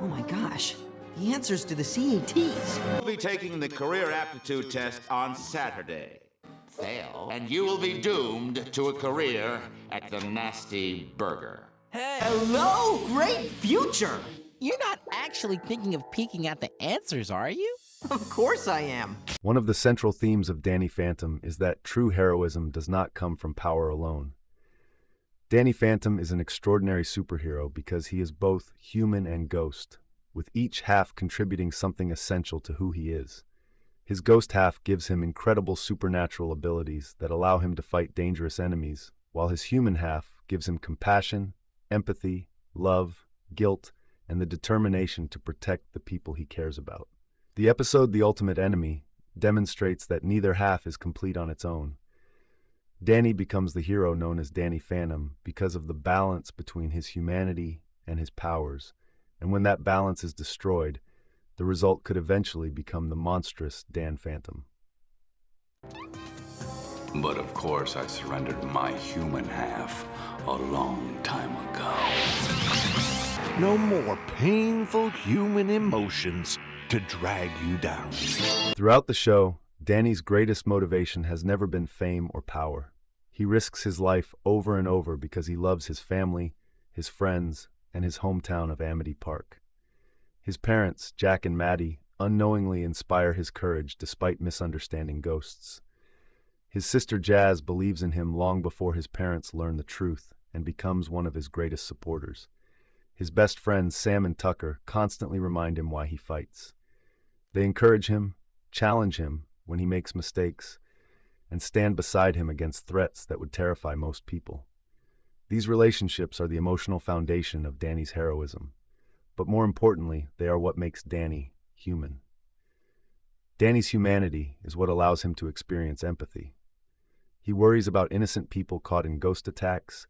Oh my gosh, the answers to the CATs. You'll be taking the career aptitude test on Saturday. Fail, and you will be doomed to a career at the Nasty Burger. Hey, hello, great future! You're not actually thinking of peeking at the answers, are you? Of course I am. One of the central themes of Danny Phantom is that true heroism does not come from power alone. Danny Phantom is an extraordinary superhero because he is both human and ghost, with each half contributing something essential to who he is. His ghost half gives him incredible supernatural abilities that allow him to fight dangerous enemies, while his human half gives him compassion, empathy, love, guilt, and the determination to protect the people he cares about. The episode The Ultimate Enemy demonstrates that neither half is complete on its own. Danny becomes the hero known as Danny Phantom because of the balance between his humanity and his powers, and when that balance is destroyed, the result could eventually become the monstrous Dan Phantom. But of course I surrendered my human half a long time ago. No more painful human emotions to drag you down. Throughout the show, Danny's greatest motivation has never been fame or power. He risks his life over and over because he loves his family, his friends, and his hometown of Amity Park. His parents, Jack and Maddie, unknowingly inspire his courage despite misunderstanding ghosts. His sister Jazz believes in him long before his parents learn the truth and becomes one of his greatest supporters. His best friends, Sam and Tucker, constantly remind him why he fights. They encourage him, challenge him when he makes mistakes, and stand beside him against threats that would terrify most people. These relationships are the emotional foundation of Danny's heroism, but more importantly, they are what makes Danny human. Danny's humanity is what allows him to experience empathy. He worries about innocent people caught in ghost attacks,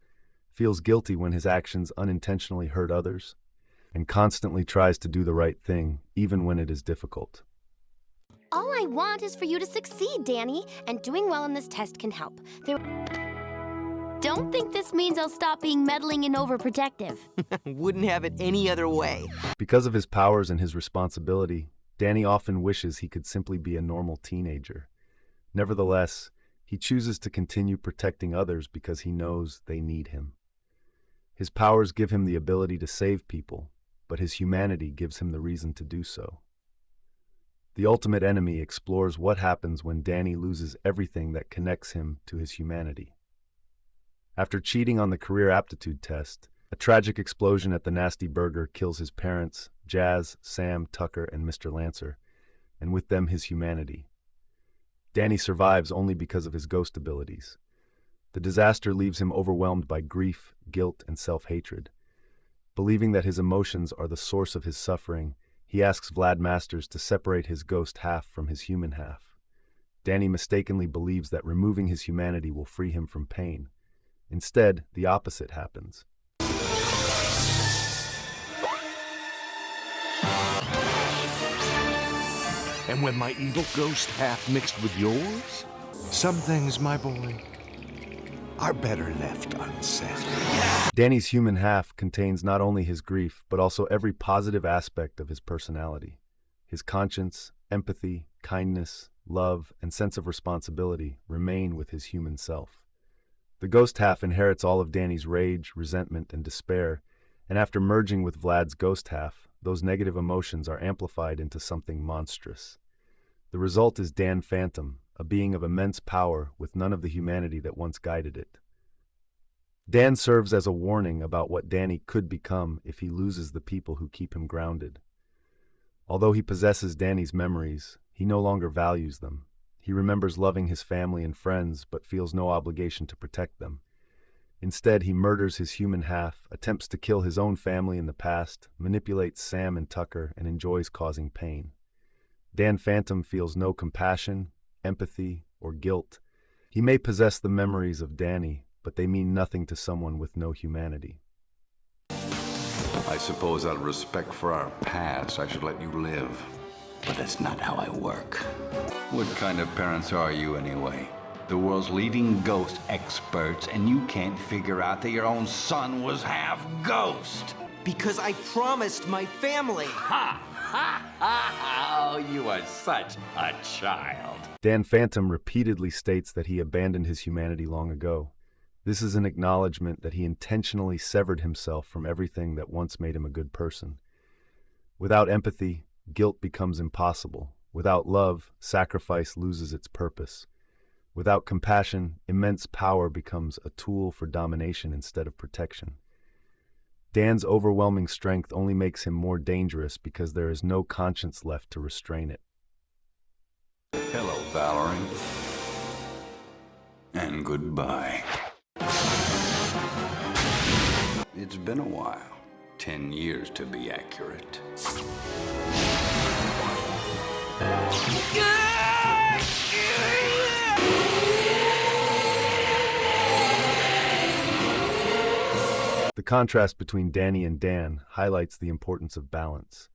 feels guilty when his actions unintentionally hurt others, and constantly tries to do the right thing, even when it is difficult. All I want is for you to succeed, Danny, and doing well in this test can help. Don't think this means I'll stop being meddling and overprotective. Wouldn't have it any other way. Because of his powers and his responsibility, Danny often wishes he could simply be a normal teenager. Nevertheless, he chooses to continue protecting others because he knows they need him. His powers give him the ability to save people, but his humanity gives him the reason to do so. The Ultimate Enemy explores what happens when Danny loses everything that connects him to his humanity. After cheating on the career aptitude test, a tragic explosion at the Nasty Burger kills his parents, Jazz, Sam, Tucker, and Mr. Lancer, and with them his humanity. Danny survives only because of his ghost abilities. The disaster leaves him overwhelmed by grief, guilt, and self-hatred. Believing that his emotions are the source of his suffering, he asks Vlad Masters to separate his ghost half from his human half. Danny mistakenly believes that removing his humanity will free him from pain. Instead, the opposite happens. And when my evil ghost half mixed with yours, some things, my boy, are better left unsaid. Danny's human half contains not only his grief, but also every positive aspect of his personality. His conscience, empathy, kindness, love, and sense of responsibility remain with his human self. The ghost half inherits all of Danny's rage, resentment, and despair, and after merging with Vlad's ghost half, those negative emotions are amplified into something monstrous. The result is Dan Phantom, a being of immense power with none of the humanity that once guided it. Dan serves as a warning about what Danny could become if he loses the people who keep him grounded. Although he possesses Danny's memories, he no longer values them. He remembers loving his family and friends, but feels no obligation to protect them. Instead, he murders his human half, attempts to kill his own family in the past, manipulates Sam and Tucker, and enjoys causing pain. Dan Phantom feels no compassion, empathy, or guilt. He may possess the memories of Danny, but they mean nothing to someone with no humanity. I suppose out of respect for our past, I should let you live. But that's not how I work. What kind of parents are you anyway? The world's leading ghost experts, and you can't figure out that your own son was half ghost. Because I promised my family. Ha! Ha! Ha! Oh, you are such a child. Dan Phantom repeatedly states that he abandoned his humanity long ago. This is an acknowledgement that he intentionally severed himself from everything that once made him a good person. Without empathy, guilt becomes impossible. Without love, sacrifice loses its purpose. Without compassion, immense power becomes a tool for domination instead of protection. Dan's overwhelming strength only makes him more dangerous because there is no conscience left to restrain it. Hello, Valerie. And goodbye. It's been a while. 10 years to be accurate. The contrast between Danny and Dan highlights the importance of balance.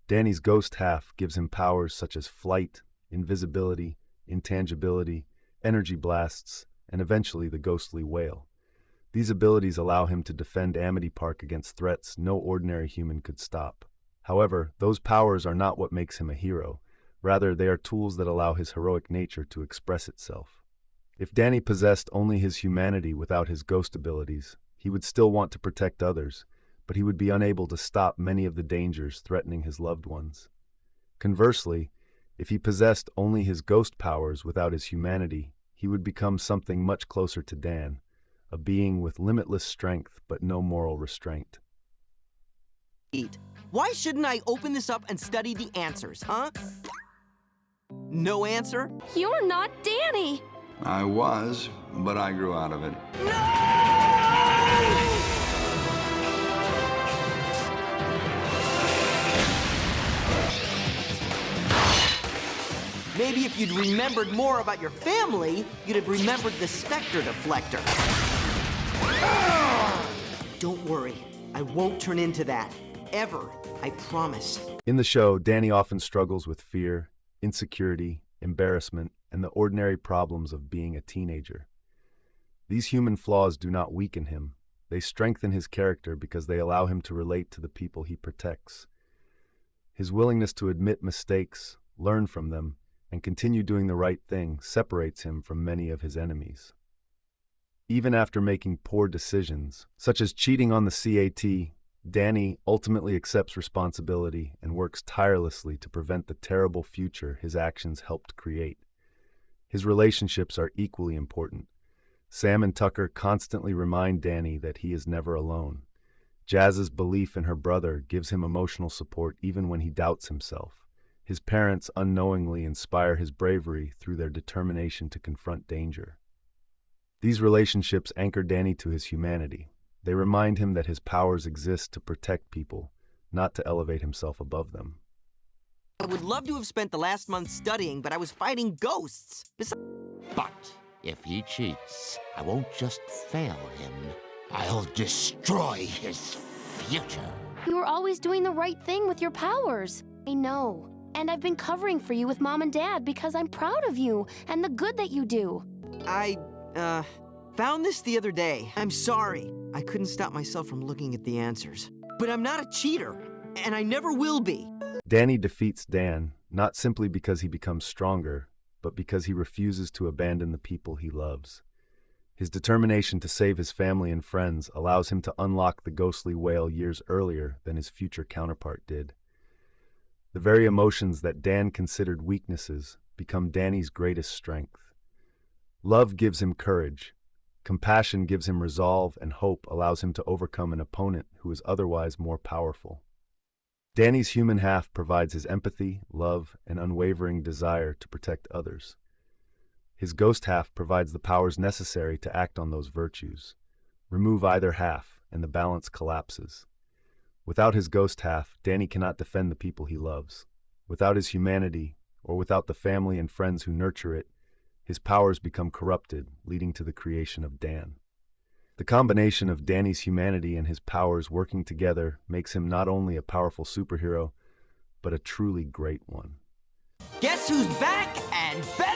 Danny's ghost half gives him powers such as flight, invisibility, intangibility, energy blasts, and eventually the ghostly wail. These abilities allow him to defend Amity Park against threats no ordinary human could stop. However, those powers are not what makes him a hero. Rather, they are tools that allow his heroic nature to express itself. If Danny possessed only his humanity without his ghost abilities, he would still want to protect others, but he would be unable to stop many of the dangers threatening his loved ones. Conversely, if he possessed only his ghost powers without his humanity, he would become something much closer to Dan, a being with limitless strength but no moral restraint. Why shouldn't I open this up and study the answers, huh? No answer? You're not Danny! I was, but I grew out of it. Maybe if you'd remembered more about your family, you'd have remembered the Spectre Deflector. Don't worry, I won't turn into that. Ever, I promise. In the show, Danny often struggles with fear, insecurity, embarrassment, and the ordinary problems of being a teenager. These human flaws do not weaken him. They strengthen his character because they allow him to relate to the people he protects. His willingness to admit mistakes, learn from them, and continue doing the right thing separates him from many of his enemies. Even after making poor decisions, such as cheating on the CAT, Danny ultimately accepts responsibility and works tirelessly to prevent the terrible future his actions helped create. His relationships are equally important. Sam and Tucker constantly remind Danny that he is never alone. Jazz's belief in her brother gives him emotional support even when he doubts himself. His parents unknowingly inspire his bravery through their determination to confront danger. These relationships anchor Danny to his humanity. They remind him that his powers exist to protect people, not to elevate himself above them. I would love to have spent the last month studying, but I was fighting ghosts. But if he cheats, I won't just fail him. I'll destroy his future. You were always doing the right thing with your powers. I know. And I've been covering for you with Mom and Dad because I'm proud of you and the good that you do. I, found this the other day. I'm sorry. I couldn't stop myself from looking at the answers. But I'm not a cheater, and I never will be. Danny defeats Dan, not simply because he becomes stronger, but because he refuses to abandon the people he loves. His determination to save his family and friends allows him to unlock the ghostly wail years earlier than his future counterpart did. The very emotions that Dan considered weaknesses become Danny's greatest strength. Love gives him courage. Compassion gives him resolve, and hope allows him to overcome an opponent who is otherwise more powerful. Danny's human half provides his empathy, love, and unwavering desire to protect others. His ghost half provides the powers necessary to act on those virtues. Remove either half, and the balance collapses. Without his ghost half, Danny cannot defend the people he loves. Without his humanity, or without the family and friends who nurture it, his powers become corrupted, leading to the creation of Dan. The combination of Danny's humanity and his powers working together makes him not only a powerful superhero, but a truly great one. Guess who's back and better?